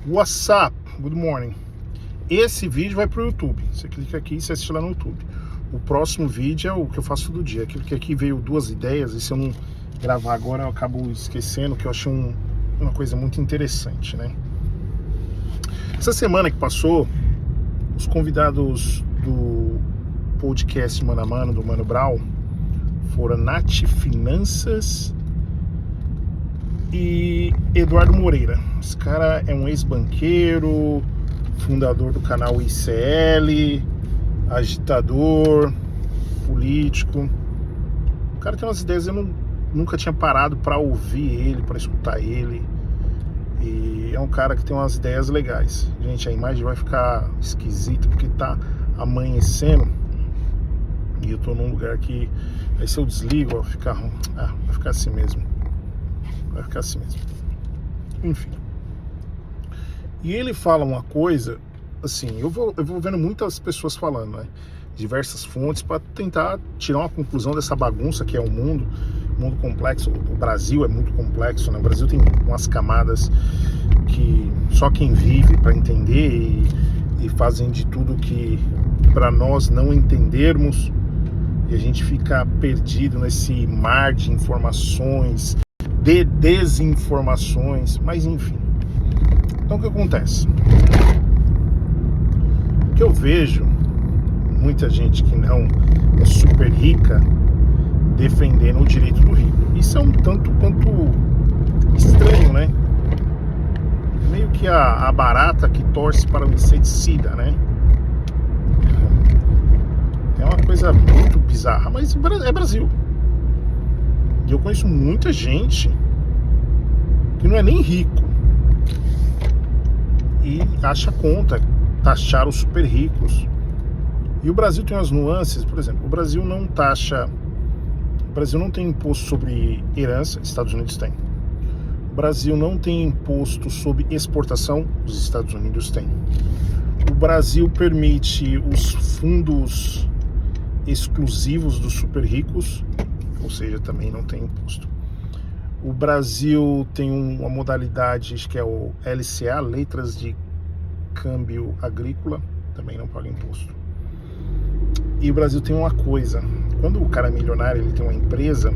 What's up? Good morning. Esse vídeo vai pro YouTube. Você clica aqui e você assiste lá no YouTube. O próximo vídeo é o que eu faço todo dia. Aquilo que aqui veio duas ideias, e se eu não gravar agora eu acabo esquecendo, que eu achei uma coisa muito interessante, né? Essa semana que passou, os convidados do podcast Mano a Mano, do Mano Brown, foram Nath Finanças e Eduardo Moreira. Esse cara é um ex-banqueiro, fundador do canal ICL, agitador, político. O cara tem umas ideias, eu nunca tinha parado para ouvir ele, para escutar ele. E é um cara que tem umas ideias legais. Gente, a imagem vai ficar esquisita porque tá amanhecendo. E eu tô num lugar que, aí se eu desligo, vai ficar assim mesmo. Vai ficar assim mesmo. Enfim. E ele fala uma coisa, assim, eu vou vendo muitas pessoas falando, né? Diversas fontes para tentar tirar uma conclusão dessa bagunça que é o mundo complexo. O Brasil é muito complexo, né? O Brasil tem umas camadas que só quem vive para entender e fazem de tudo que para nós não entendermos, e a gente fica perdido nesse mar de informações, de desinformações, mas enfim. Então o que acontece? O que eu vejo muita gente que não é super rica defendendo o direito do rico. Isso é um tanto quanto estranho, né? Meio que a barata que torce para o inseticida, né? É uma coisa muito bizarra, mas é Brasil. E eu conheço muita gente que não é nem rico e acha conta taxar os super ricos. E o Brasil tem umas nuances, por exemplo, o Brasil não tem imposto sobre herança, Estados Unidos tem. O Brasil não tem imposto sobre exportação, os Estados Unidos tem. O Brasil permite os fundos exclusivos dos super ricos, ou seja, também não tem imposto. O Brasil tem uma modalidade que é o LCA, Letras de Câmbio Agrícola, também não paga imposto. E o Brasil tem uma coisa, quando o cara é milionário, ele tem uma empresa,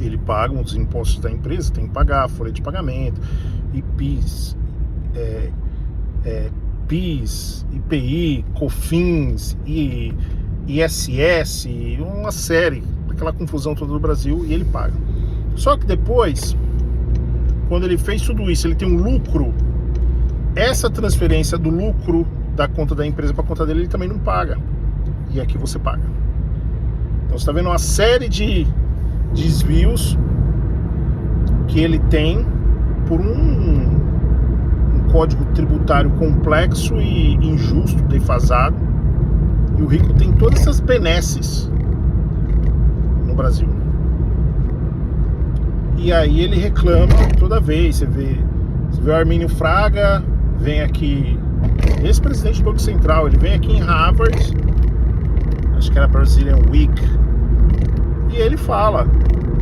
ele paga os impostos da empresa, tem que pagar a folha de pagamento, IPIS, PIS, IPI, COFINS, ISS, uma série, aquela confusão toda do Brasil, e ele paga. Só que depois, quando ele fez tudo isso, ele tem um lucro, essa transferência do lucro da conta da empresa para a conta dele, ele também não paga. E aqui você paga. Então você está vendo uma série de desvios que ele tem por um código tributário complexo e injusto, defasado. E o rico tem todas essas benesses no Brasil. E aí ele reclama toda vez. Você vê o Armínio Fraga, vem aqui, ex-presidente do Banco Central, ele vem aqui em Harvard, acho que era Brazilian Week, e ele fala,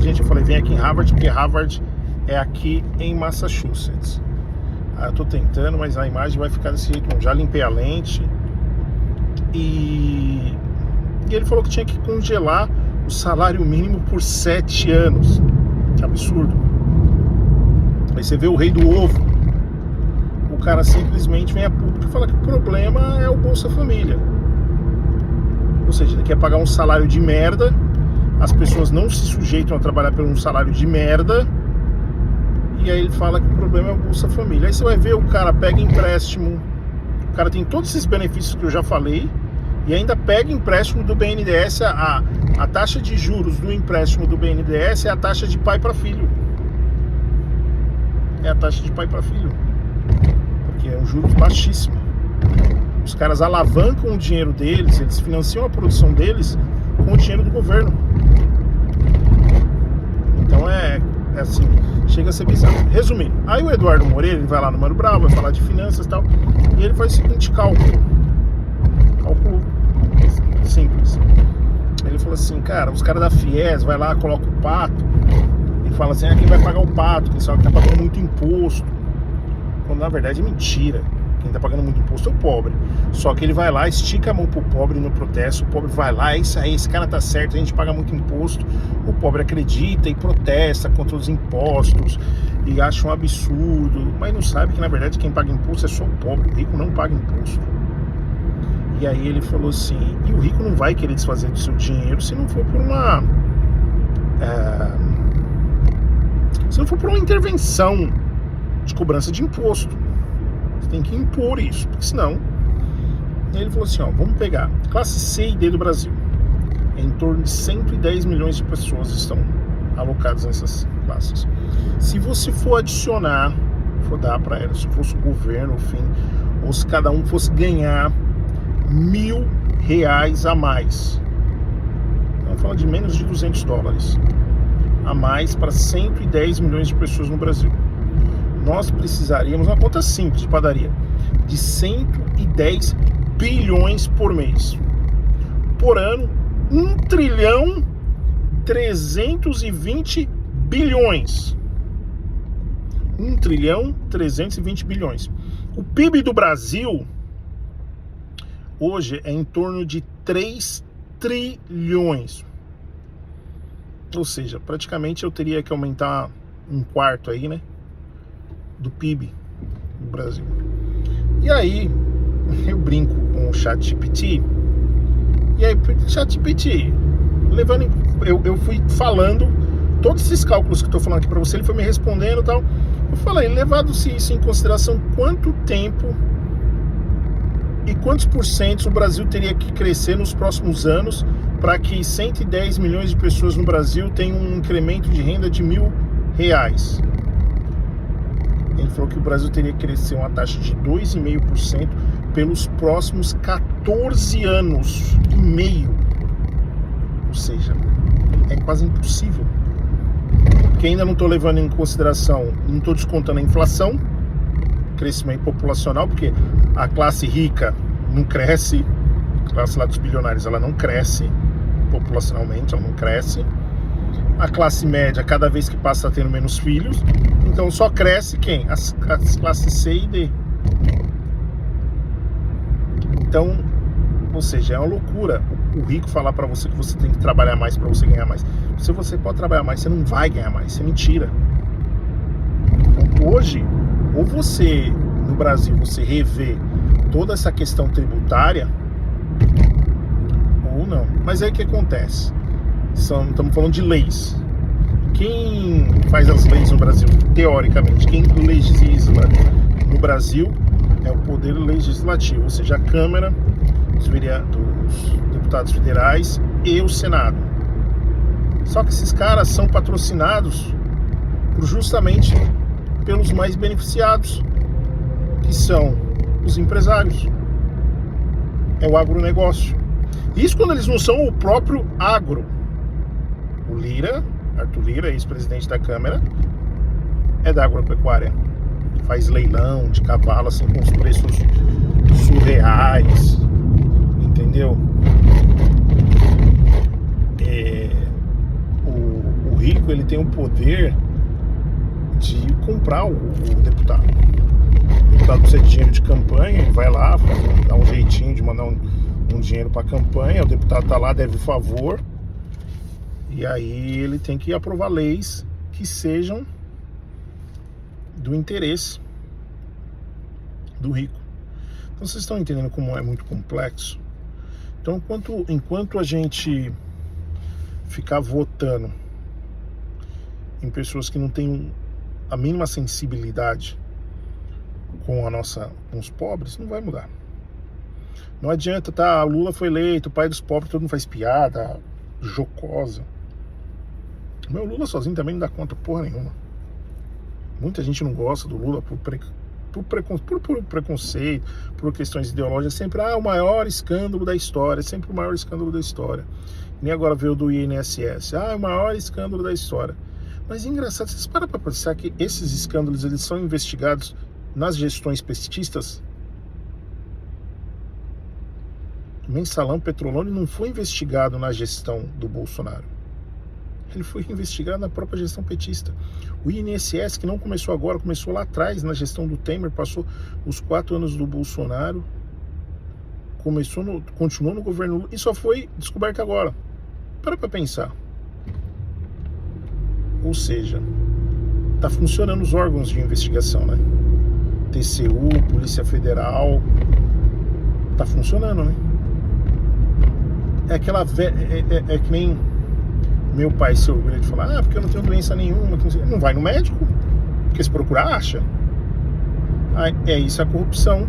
gente, eu falei vem aqui em Harvard, porque Harvard é aqui em Massachusetts. Eu tô tentando, mas a imagem vai ficar desse jeito. Já limpei a lente. E ele falou que tinha que congelar o salário mínimo por 7 anos. Que absurdo. Aí você vê o rei do ovo, o cara simplesmente vem a público e fala que o problema é o Bolsa Família. Ou seja, ele quer pagar um salário de merda, as pessoas não se sujeitam a trabalhar por um salário de merda, e aí ele fala que o problema é o Bolsa Família. Aí você vai ver, o cara pega empréstimo, o cara tem todos esses benefícios que eu já falei, e ainda pega empréstimo do BNDES. A taxa de juros do empréstimo do BNDES é a taxa de pai para filho. É a taxa de pai para filho, porque é um juros baixíssimo. Os caras alavancam o dinheiro deles, eles financiam a produção deles com o dinheiro do governo. Então é assim, chega a ser bizarro. Resumindo, aí o Eduardo Moreira, ele vai lá no Mano Brown, vai falar de finanças e tal, e ele faz o seguinte cálculo simples. Ele falou assim, cara, os caras da FIES vai lá, coloca o pato e fala assim, quem vai pagar o pato, que sabe que tá pagando muito imposto. quando na verdade é mentira. Quem está pagando muito imposto é o pobre. Só que ele vai lá, estica a mão pro pobre no protesto, o pobre vai lá, é isso aí, esse cara tá certo, a gente paga muito imposto. O pobre acredita e protesta contra os impostos e acha um absurdo, mas não sabe que na verdade quem paga imposto é só o pobre, o rico não paga imposto. E aí ele falou assim, e o rico não vai querer desfazer do seu dinheiro se não for por uma intervenção de cobrança de imposto. Você tem que impor isso, porque senão... Ele falou assim, ó, vamos pegar classe C e D do Brasil. Em torno de 110 milhões de pessoas estão alocadas nessas classes. Se você for adicionar, for dar para elas, se fosse o governo, enfim, ou se cada um fosse ganhar R$1.000 a mais, vamos falar de menos de $200 a mais para 110 milhões de pessoas no Brasil. Nós precisaríamos, uma conta simples de padaria, de 110 bilhões por mês. Por ano, 1.320 bilhões. 1.320 bilhões. O PIB do Brasil hoje é em torno de 3 trilhões. Ou seja, praticamente eu teria que aumentar um quarto aí, né? Do PIB do Brasil. E aí, eu brinco com o ChatGPT. E aí, ChatGPT, eu fui falando todos esses cálculos que eu tô falando aqui para você, ele foi me respondendo e tal. Eu falei, levado-se isso em consideração, quanto tempo e quantos porcentos o Brasil teria que crescer nos próximos anos para que 110 milhões de pessoas no Brasil tenham um incremento de renda de R$1.000? Ele falou que o Brasil teria que crescer uma taxa de 2,5% pelos próximos 14 anos e meio. Ou seja, é quase impossível. Que ainda não estou levando em consideração, não estou descontando a inflação, crescimento populacional, porque a classe rica não cresce, a classe lá dos bilionários ela não cresce populacionalmente, ela não cresce. A classe média, cada vez que passa, está tendo menos filhos. Então só cresce quem? As classes C e D. Então, ou seja, é uma loucura o rico falar para você que você tem que trabalhar mais para você ganhar mais. Se você pode trabalhar mais, você não vai ganhar mais. Isso é mentira. Então, hoje, ou você, no Brasil, você revê toda essa questão tributária, ou não. Mas aí o que acontece? Estamos falando de leis. Quem faz as leis no Brasil, teoricamente, quem legisla no Brasil é o Poder Legislativo, ou seja, a Câmara, os deputados federais e o Senado. Só que esses caras são patrocinados justamente pelos mais beneficiados, que são os empresários. É o agronegócio. Isso quando eles não são o próprio agro. O Lira, Arthur Lira, ex-presidente da Câmara, é da agropecuária. Faz leilão de cavalo assim, com os preços surreais, entendeu? O rico, ele tem o poder de comprar o deputado. O deputado precisa de dinheiro de campanha, ele vai lá, dá um jeitinho de mandar um dinheiro para a campanha, o deputado tá lá, deve favor, e aí ele tem que aprovar leis que sejam do interesse do rico. Então vocês estão entendendo como é muito complexo? Então enquanto a gente ficar votando em pessoas que não têm a mínima sensibilidade com os pobres, não vai mudar. Não adianta, tá? Lula foi eleito, o pai dos pobres, todo mundo faz piada jocosa. Meu Lula sozinho também não dá conta porra nenhuma. Muita gente não gosta do Lula por preconceito, por questões ideológicas. Sempre o maior escândalo da história, sempre o maior escândalo da história. Nem agora veio do INSS, o maior escândalo da história. Mas é engraçado, vocês param para pensar que esses escândalos eles são investigados nas gestões petistas? O Mensalão Petrolão não foi investigado na gestão do Bolsonaro. Ele foi investigado na própria gestão petista. O INSS, que não começou agora, começou lá atrás, na gestão do Temer, passou os 4 anos do Bolsonaro, continuou no governo Lula e só foi descoberto agora. Para pensar. Ou seja, tá funcionando os órgãos de investigação, né? TCU, Polícia Federal, tá funcionando, né? É aquela é que nem meu pai se orgulha de falar, porque eu não tenho doença nenhuma, não vai no médico, porque se procurar acha. É isso a corrupção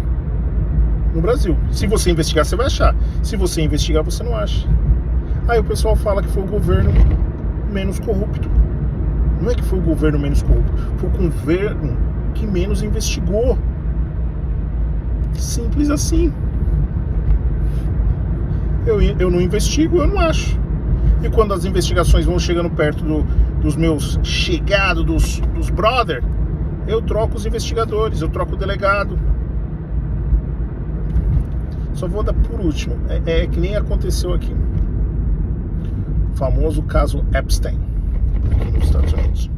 no Brasil. Se você investigar, você vai achar. Se você investigar, você não acha. Aí o pessoal fala que foi o governo menos corrupto. Não é que foi o governo menos corrupto, foi o governo que menos investigou. Simples assim. Eu não investigo, eu não acho. E quando as investigações vão chegando perto dos meus chegados, dos brother, eu troco os investigadores, eu troco o delegado. Só vou dar por último. É que nem aconteceu aqui. O famoso caso Epstein, aqui nos Estados Unidos.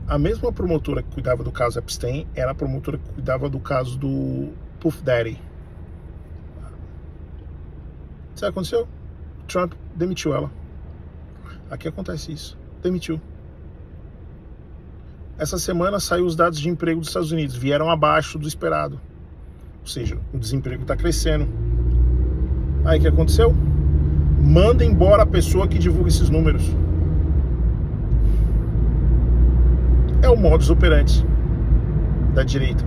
A mesma promotora que cuidava do caso Epstein era a promotora que cuidava do caso do Puff Daddy. Sabe o que aconteceu? Trump demitiu ela. Aqui acontece isso. Demitiu. Essa semana saiu os dados de emprego dos Estados Unidos. Vieram abaixo do esperado. Ou seja, o desemprego está crescendo. Aí o que aconteceu? Manda embora a pessoa que divulga esses números. É o modus operandi da direita.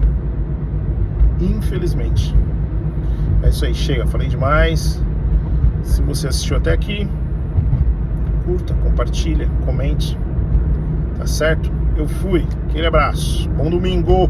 Infelizmente. É isso aí, chega. Falei demais. Se você assistiu até aqui, curta, compartilha, comente. Tá certo? Eu fui. Aquele abraço. Bom domingo.